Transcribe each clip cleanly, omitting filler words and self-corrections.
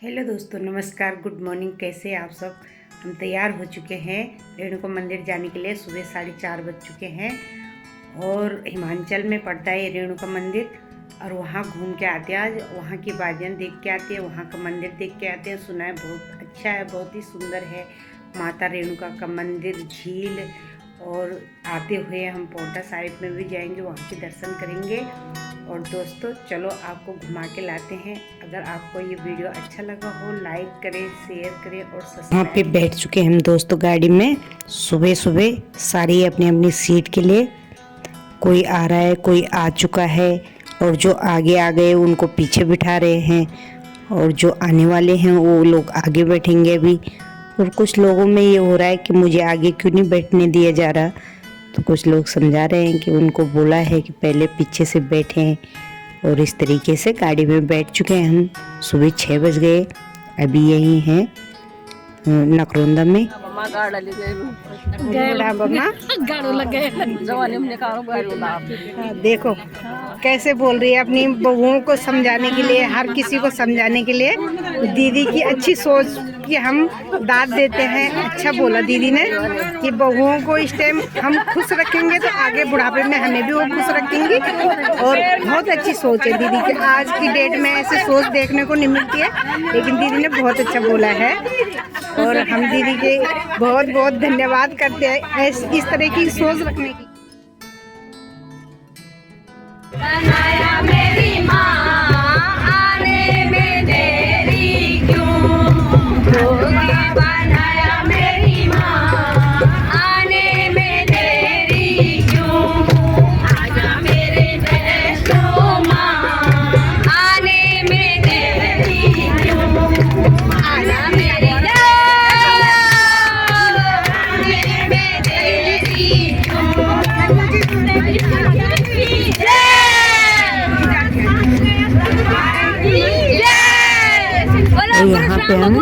Hello दोस्तों, नमस्कार, good morning. कैसे आप सब। हम तैयार हो चुके हैं रेणुका मंदिर जाने के लिए। सुबह 4:30 बज चुके हैं और हिमाचल में पड़ता है ये रेणुका मंदिर। और वहाँ घूम के आते हैं, आज वहाँ की बादियाँ देख के आते हैं, वहाँ का मंदिर देख के आते हैं। सुना है बहुत अच्छा है, बहुत ही सुंदर है माता रेणुका का मंदिर, झील। और आते हुए हम पांवटा साहिब में भी जाएंगे, वहाँ के दर्शन करेंगे। और दोस्तों चलो आपको घुमा के लाते हैं। अगर आपको ये वीडियो अच्छा लगा हो, लाइक करें, शेयर करें और सब्सक्राइब। वहाँ पे बैठ चुके हैं हम दोस्तों गाड़ी में, सुबह सुबह सारी अपनी अपनी सीट के लिए। कोई आ रहा है, कोई आ चुका है, और जो आगे आ गए उनको पीछे बिठा रहे हैं, और जो आने वाले हैं वो लोग आगे बैठेंगे अभी। और कुछ लोगों में ये हो रहा है कि मुझे आगे क्यों नहीं बैठने दिया जा रहा, तो कुछ लोग समझा रहे हैं कि उनको बोला है कि पहले पीछे से बैठें। और इस तरीके से गाड़ी में बैठ चुके हैं हम। सुबह 6 बज गए, अभी यही हैं नकरोंदा में। देखो कैसे बोल रही है अपनी बहुओं को समझाने के लिए, हर किसी को समझाने के लिए। दीदी की अच्छी सोच कि हम दाद देते हैं। अच्छा बोला दीदी ने कि बहुओं को इस टाइम हम खुश रखेंगे तो आगे बुढ़ापे में हमें भी वो खुश रखेंगी। और बहुत अच्छी सोच है दीदी की। आज की डेट में ऐसी सोच देखने को नहीं मिलती है, लेकिन दीदी ने बहुत अच्छा बोला है। और हम दीदी के बहुत बहुत धन्यवाद करते हैं इस तरह की सोच रखने की। बनाया मेरी माँ आने में देरी क्यों, बनाया मेरी माँ आने में देरी क्यों, आजा मेरे वैष्णो माँ आने में देरी क्यों, आजा मेरी यहाँ पे हम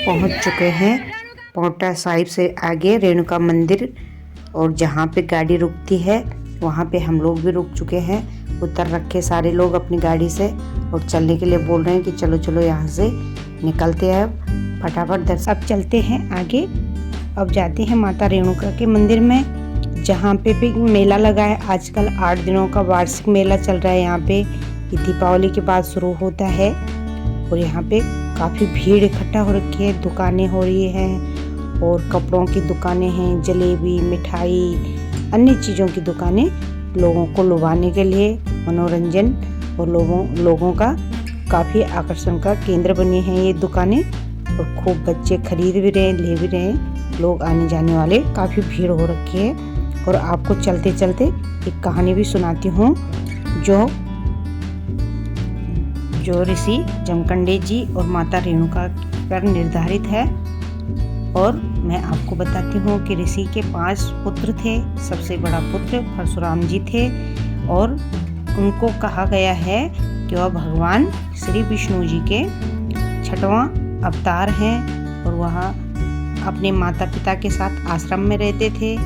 पहुँच चुके हैं पांवटा साहिब से आगे रेणुका मंदिर। और जहाँ पे गाड़ी रुकती है वहाँ पे हम लोग भी रुक चुके हैं। उतर रखे सारे लोग अपनी गाड़ी से और चलने के लिए बोल रहे हैं कि चलो चलो यहाँ से निकलते हैं अब फटाफट दर्शन। अब चलते हैं आगे। अब जाते हैं माता रेणुका के मंदिर में, जहाँ पे भी मेला लगा है। आजकल 8 दिनों का वार्षिक मेला चल रहा है यहाँ पे। दीपावली के बाद शुरू होता है और यहाँ पे काफ़ी भीड़ इकट्ठा हो रखी है। दुकानें हो रही हैं और कपड़ों की दुकानें हैं, जलेबी, मिठाई, अन्य चीज़ों की दुकानें लोगों को लुभाने के लिए, मनोरंजन और लोगों का काफ़ी आकर्षण का केंद्र बनी हैं ये दुकानें। और खूब बच्चे खरीद भी रहे हैं, ले भी रहे हैं, लोग आने जाने वाले, काफ़ी भीड़ हो रखी है। और आपको चलते चलते एक कहानी भी सुनाती हूँ जो ऋषि जमखंडे जी और माता रेणुका पर निर्धारित है। और मैं आपको बताती हूँ कि ऋषि के 5 पुत्र थे। सबसे बड़ा पुत्र परशुराम जी थे और उनको कहा गया है कि वह भगवान श्री विष्णु जी के 6वां अवतार हैं। और वह अपने माता पिता के साथ आश्रम में रहते थे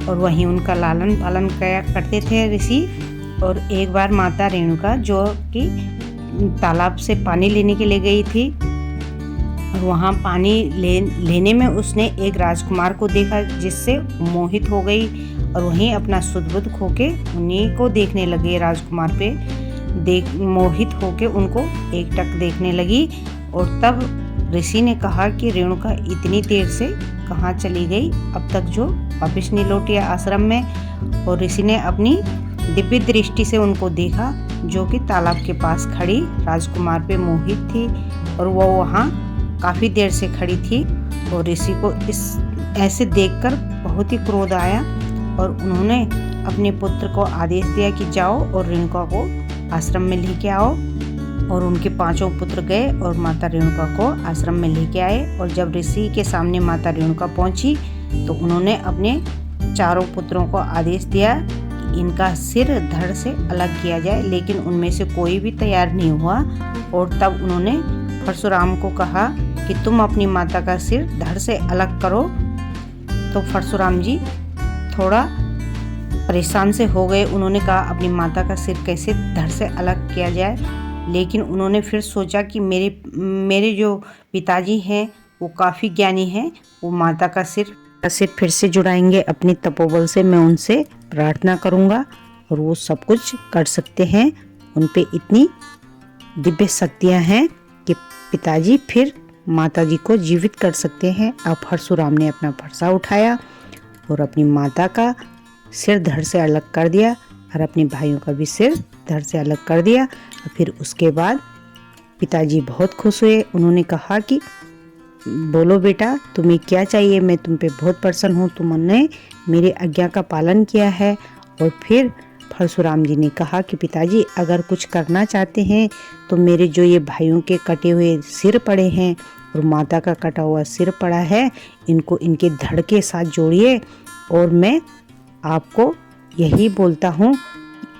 और वहीं उनका लालन पालन करते थे ऋषि। और एक बार माता रेणुका जो कि तालाब से पानी लेने के लिए गई थी, और वहाँ पानी लेने में उसने एक राजकुमार को देखा जिससे मोहित हो गई। और वहीं अपना सुध-बुध खो के उन्हीं को देखने लगे। राजकुमार पे मोहित होके उनको एकटक देखने लगी। और तब ऋषि ने कहा कि रेणुका इतनी देर से कहाँ चली गई, अब तक जो वापस नहीं लौटी आश्रम में। और ऋषि ने अपनी दिव्य दृष्टि से उनको देखा, जो कि तालाब के पास खड़ी राजकुमार पे मोहित थी और वो वहाँ काफ़ी देर से खड़ी थी। और ऋषि को ऐसे देखकर बहुत ही क्रोध आया और उन्होंने अपने पुत्र को आदेश दिया कि जाओ और रेणुका को आश्रम में लेके आओ। और उनके 5 पुत्र गए और माता रेणुका को आश्रम में लेके आए। और जब ऋषि के सामने माता रेणुका पहुंची तो उन्होंने अपने 4 पुत्रों को आदेश दिया इनका सिर धड़ से अलग किया जाए, लेकिन उनमें से कोई भी तैयार नहीं हुआ। और तब उन्होंने परशुराम को कहा कि तुम अपनी माता का सिर धड़ से अलग करो। तो परशुराम जी थोड़ा परेशान से हो गए। उन्होंने कहा अपनी माता का सिर कैसे धड़ से अलग किया जाए। लेकिन उन्होंने फिर सोचा कि मेरे जो पिताजी हैं वो काफ़ी ज्ञानी हैं, वो माता का सिर फिर से जुड़ाएंगे अपनी तपोबल से। मैं उनसे प्रार्थना करूँगा और वो सब कुछ कर सकते हैं। उन पे इतनी दिव्य शक्तियाँ हैं कि पिताजी फिर माता जी को जीवित कर सकते हैं। अब परशुराम ने अपना फरसा उठाया और अपनी माता का सिर धड़ से अलग कर दिया और अपने भाइयों का भी सिर धड़ से अलग कर दिया। और फिर उसके बाद पिताजी बहुत खुश हुए। उन्होंने कहा कि बोलो बेटा, तुम्हें क्या चाहिए, मैं तुम पे बहुत प्रसन्न हूँ, तुमने मेरी आज्ञा का पालन किया है। और फिर परशुराम जी ने कहा कि पिताजी अगर कुछ करना चाहते हैं तो मेरे जो ये भाइयों के कटे हुए सिर पड़े हैं और माता का कटा हुआ सिर पड़ा है, इनको इनके धड़ के साथ जोड़िए और मैं आपको यही बोलता हूँ,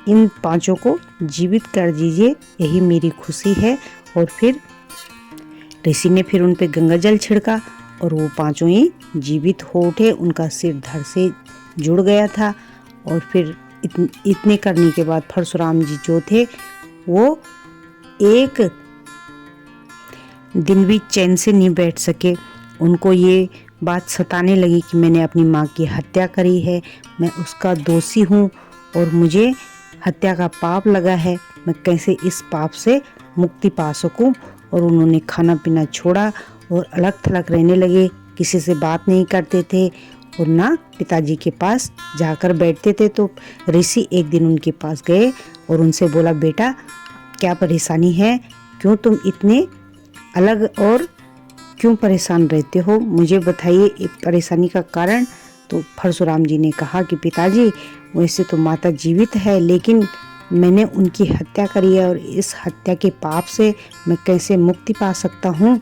इन पांचों को जीवित कर दीजिए, यही मेरी खुशी है। और फिर ऋषि ने फिर उन पे गंगा जल छिड़का और वो पांचों ही जीवित हो उठे। उनका सिर धड़ से जुड़ गया था। और फिर इतने करने के बाद परशुराम जी जो थे वो एक दिन भी चैन से नहीं बैठ सके। उनको ये बात सताने लगी कि मैंने अपनी माँ की हत्या करी है, मैं उसका दोषी हूँ और मुझे हत्या का पाप लगा है, मैं कैसे इस पाप से मुक्ति पा सकूं। और उन्होंने खाना पीना छोड़ा और अलग थलग रहने लगे, किसी से बात नहीं करते थे और ना पिताजी के पास जाकर बैठते थे। तो ऋषि एक दिन उनके पास गए और उनसे बोला, बेटा क्या परेशानी है, क्यों तुम इतने अलग और क्यों परेशान रहते हो, मुझे बताइए परेशानी का कारण। तो परशुराम जी ने कहा कि पिताजी वैसे तो माता जीवित है, लेकिन मैंने उनकी हत्या करी है और इस हत्या के पाप से मैं कैसे मुक्ति पा सकता हूँ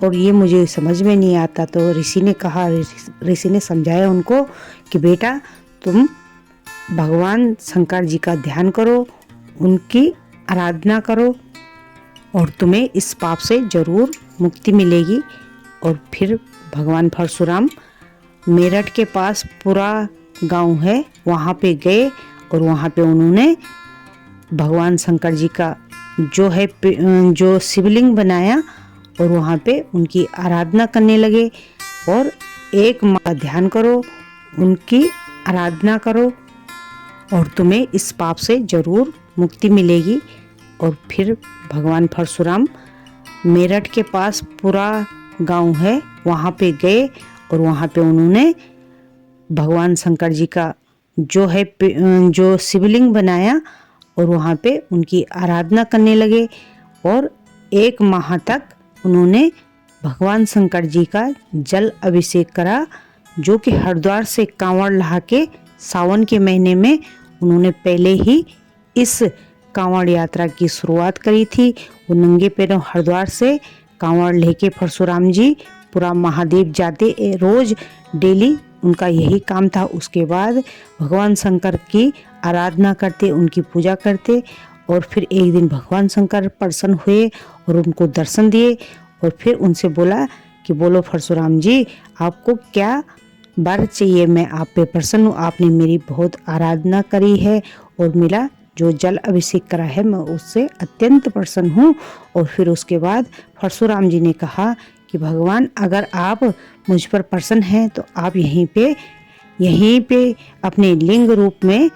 और ये मुझे समझ में नहीं आता। तो ऋषि ने समझाया उनको कि बेटा तुम भगवान शंकर जी का ध्यान करो, उनकी आराधना करो और तुम्हें इस पाप से जरूर मुक्ति मिलेगी। और फिर भगवान परशुराम मेरठ के पास पूरा गांव है वहाँ पे गए और वहाँ पे उन्होंने भगवान शंकर जी का जो शिवलिंग बनाया और वहाँ पे उनकी आराधना करने लगे। और एक माँ का ध्यान करो, उनकी आराधना करो और तुम्हें इस पाप से जरूर मुक्ति मिलेगी। और फिर भगवान परशुराम मेरठ के पास पूरा गांव है वहाँ पे गए और वहाँ पे उन्होंने भगवान शंकर जी का जो शिवलिंग बनाया और वहाँ पे उनकी आराधना करने लगे। और एक माह तक उन्होंने भगवान शंकर जी का जल अभिषेक करा, जो कि हरिद्वार से कांवड़ ला के सावन के महीने में उन्होंने पहले ही इस कांवड़ यात्रा की शुरुआत करी थी। वो नंगे पैरों हरिद्वार से कांवड़ लेके परशुराम जी पूरा महादेव जाते रोज डेली, उनका यही काम था। उसके बाद भगवान शंकर की आराधना करते, उनकी पूजा करते। और फिर एक दिन भगवान शंकर प्रसन्न हुए और उनको दर्शन दिए और फिर उनसे बोला कि बोलो परशुराम जी, आपको क्या वर चाहिए, मैं आप पे प्रसन्न हूँ, आपने मेरी बहुत आराधना करी है और मेरा जो जल अभिषेक करा है मैं उससे अत्यंत प्रसन्न हूँ। और फिर उसके बाद परशुराम जी ने कहा कि भगवान अगर आप मुझ पर प्रसन्न हैं तो आप यहीं पे अपने लिंग रूप में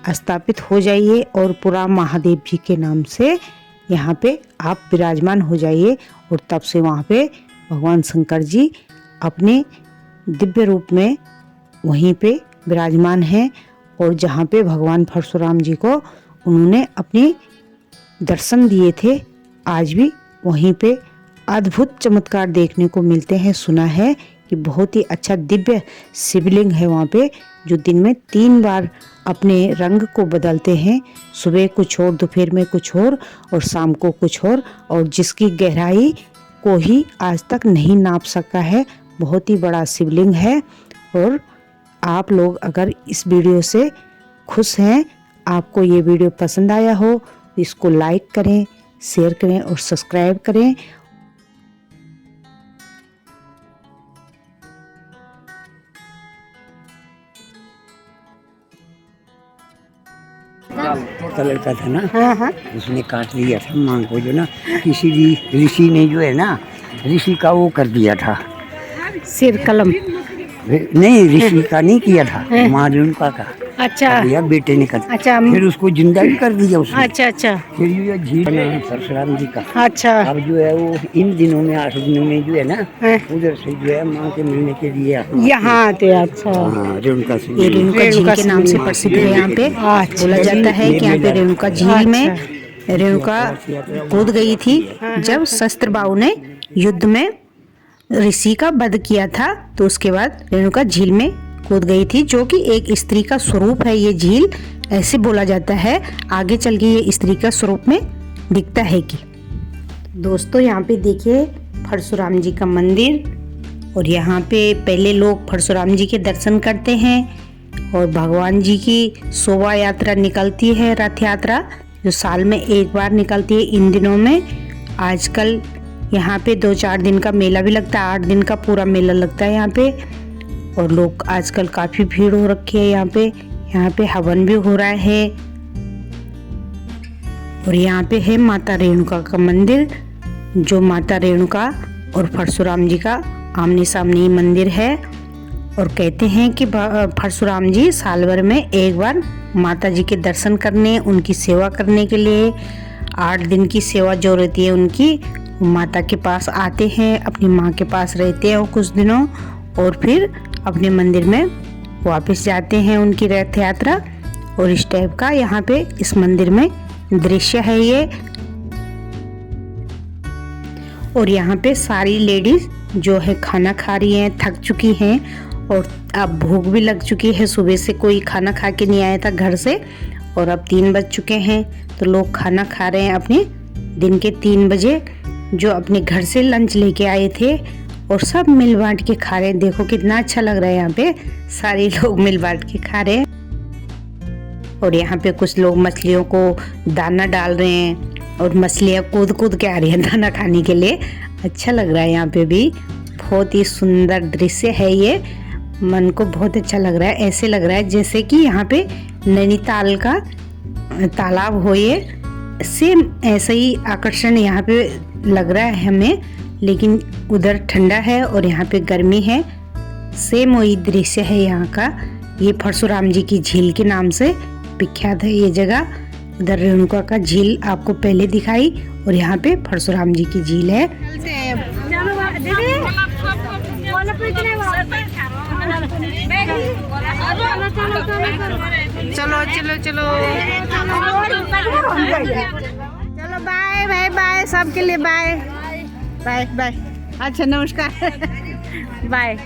स्थापित हो जाइए और पूरा महादेव जी के नाम से यहाँ पे आप विराजमान हो जाइए। और तब से वहाँ पे भगवान शंकर जी अपने दिव्य रूप में वहीं पे विराजमान हैं। और जहाँ पे भगवान परशुराम जी को उन्होंने अपने दर्शन दिए थे, आज भी वहीं पे अद्भुत चमत्कार देखने को मिलते हैं। सुना है कि बहुत ही अच्छा दिव्य शिवलिंग है वहाँ पे, जो दिन में 3 बार अपने रंग को बदलते हैं, सुबह कुछ और, दोपहर में कुछ और शाम को कुछ और जिसकी गहराई को ही आज तक नहीं नाप सका है। बहुत ही बड़ा शिवलिंग है। और आप लोग अगर इस वीडियो से खुश हैं, आपको ये वीडियो पसंद आया हो, इसको लाइक करें, शेयर करें और सब्सक्राइब करें। का लड़का था ना, हाँ हाँ। उसने काट लिया था मांग को, जो ना किसी ऋषि ने जो है ना, ऋषि का वो कर दिया था, सिर कलम। नहीं ऋषि का नहीं किया था, माँ रेणुका का अच्छा दिया, बेटे ने कर। अच्छा फिर उसको जिंदा भी कर दिया उसने। अच्छा अच्छा फिर ये झील बना है परशुराम जी का। अच्छा। अब जो है वो इन दिनों में 8 दिनों में जो है ना, हाँ। उधर से जो है माँ के मिलने के लिए यहाँ आते। अच्छा। हाँ, रेणुका से ये रेणुका झील के नाम से प्रसिद्ध है यहाँ पे। बोला जाता है कि यहाँ पे रेणुका झील में रेणुका कूद गई थी जब शस्त्रबाहु ने युद्ध में ऋषि का वध किया था, तो उसके बाद रेणुका झील में कूद गई थी, जो कि एक स्त्री का स्वरूप है। ये झील ऐसे बोला जाता है, आगे चल के ये स्त्री का स्वरूप में दिखता है। कि दोस्तों यहाँ पे देखिए परशुराम जी का मंदिर, और यहाँ पे पहले लोग परशुराम जी के दर्शन करते हैं, और भगवान जी की शोभा यात्रा निकलती है, रथ यात्रा, जो साल में एक बार निकलती है इन दिनों में। आजकल यहाँ पे 2-4 दिन का मेला भी लगता है, 8 दिन का पूरा मेला लगता है यहाँ पे, और लोग आजकल काफ़ी भीड़ हो रखी है यहाँ पे। यहाँ पे हवन भी हो रहा है, और यहाँ पे है माता रेणुका का मंदिर, जो माता रेणुका और परशुराम जी का आमने सामने मंदिर है। और कहते हैं कि परशुराम जी साल भर में एक बार माता जी के दर्शन करने, उनकी सेवा करने के लिए, 8 दिन की सेवा जो रहती है उनकी, माता के पास आते हैं, अपनी माँ के पास रहते हैं वो कुछ दिनों, और फिर अपने मंदिर में वापस जाते हैं, उनकी रथ यात्रा। और इस टाइप का यहाँ पे इस मंदिर में दृश्य है ये। और यहाँ पे सारी लेडीज जो है खाना खा रही हैं, थक चुकी हैं, और अब भूख भी लग चुकी है। सुबह से कोई खाना खा के नहीं आया था घर से, और अब 3 बज चुके हैं, तो लोग खाना खा रहे हैं अपने दिन के 3 बजे, जो अपने घर से लंच लेके आए थे, और सब मिल बांट के खा रहे हैं। देखो कितना अच्छा लग रहा है, यहाँ पे सारे लोग मिल बांट के खा रहे हैं। और यहाँ पे कुछ लोग मछलियों को दाना डाल रहे हैं, और मछलियाँ कूद कूद के आ रही हैं दाना खाने के लिए। अच्छा लग रहा है यहाँ पे भी, बहुत ही सुंदर दृश्य है ये, मन को बहुत अच्छा लग रहा है। ऐसे लग रहा है जैसे कि यहाँ पे नैनीताल का तालाब हो, ये सेम ऐसा ही आकर्षण यहाँ पे लग रहा है हमें, लेकिन उधर ठंडा है और यहाँ पे गर्मी है। सेम वही दृश्य है यहाँ का। ये परशुराम जी की झील के नाम से विख्यात है ये जगह। उधर रेणुका का झील आपको पहले दिखाई, और यहाँ पे परशुराम जी की झील है। चलो चलो चलो चलो, बाय बाय बाय सबके लिए, बाय बाय बाय। अच्छा नमस्कार, बाय।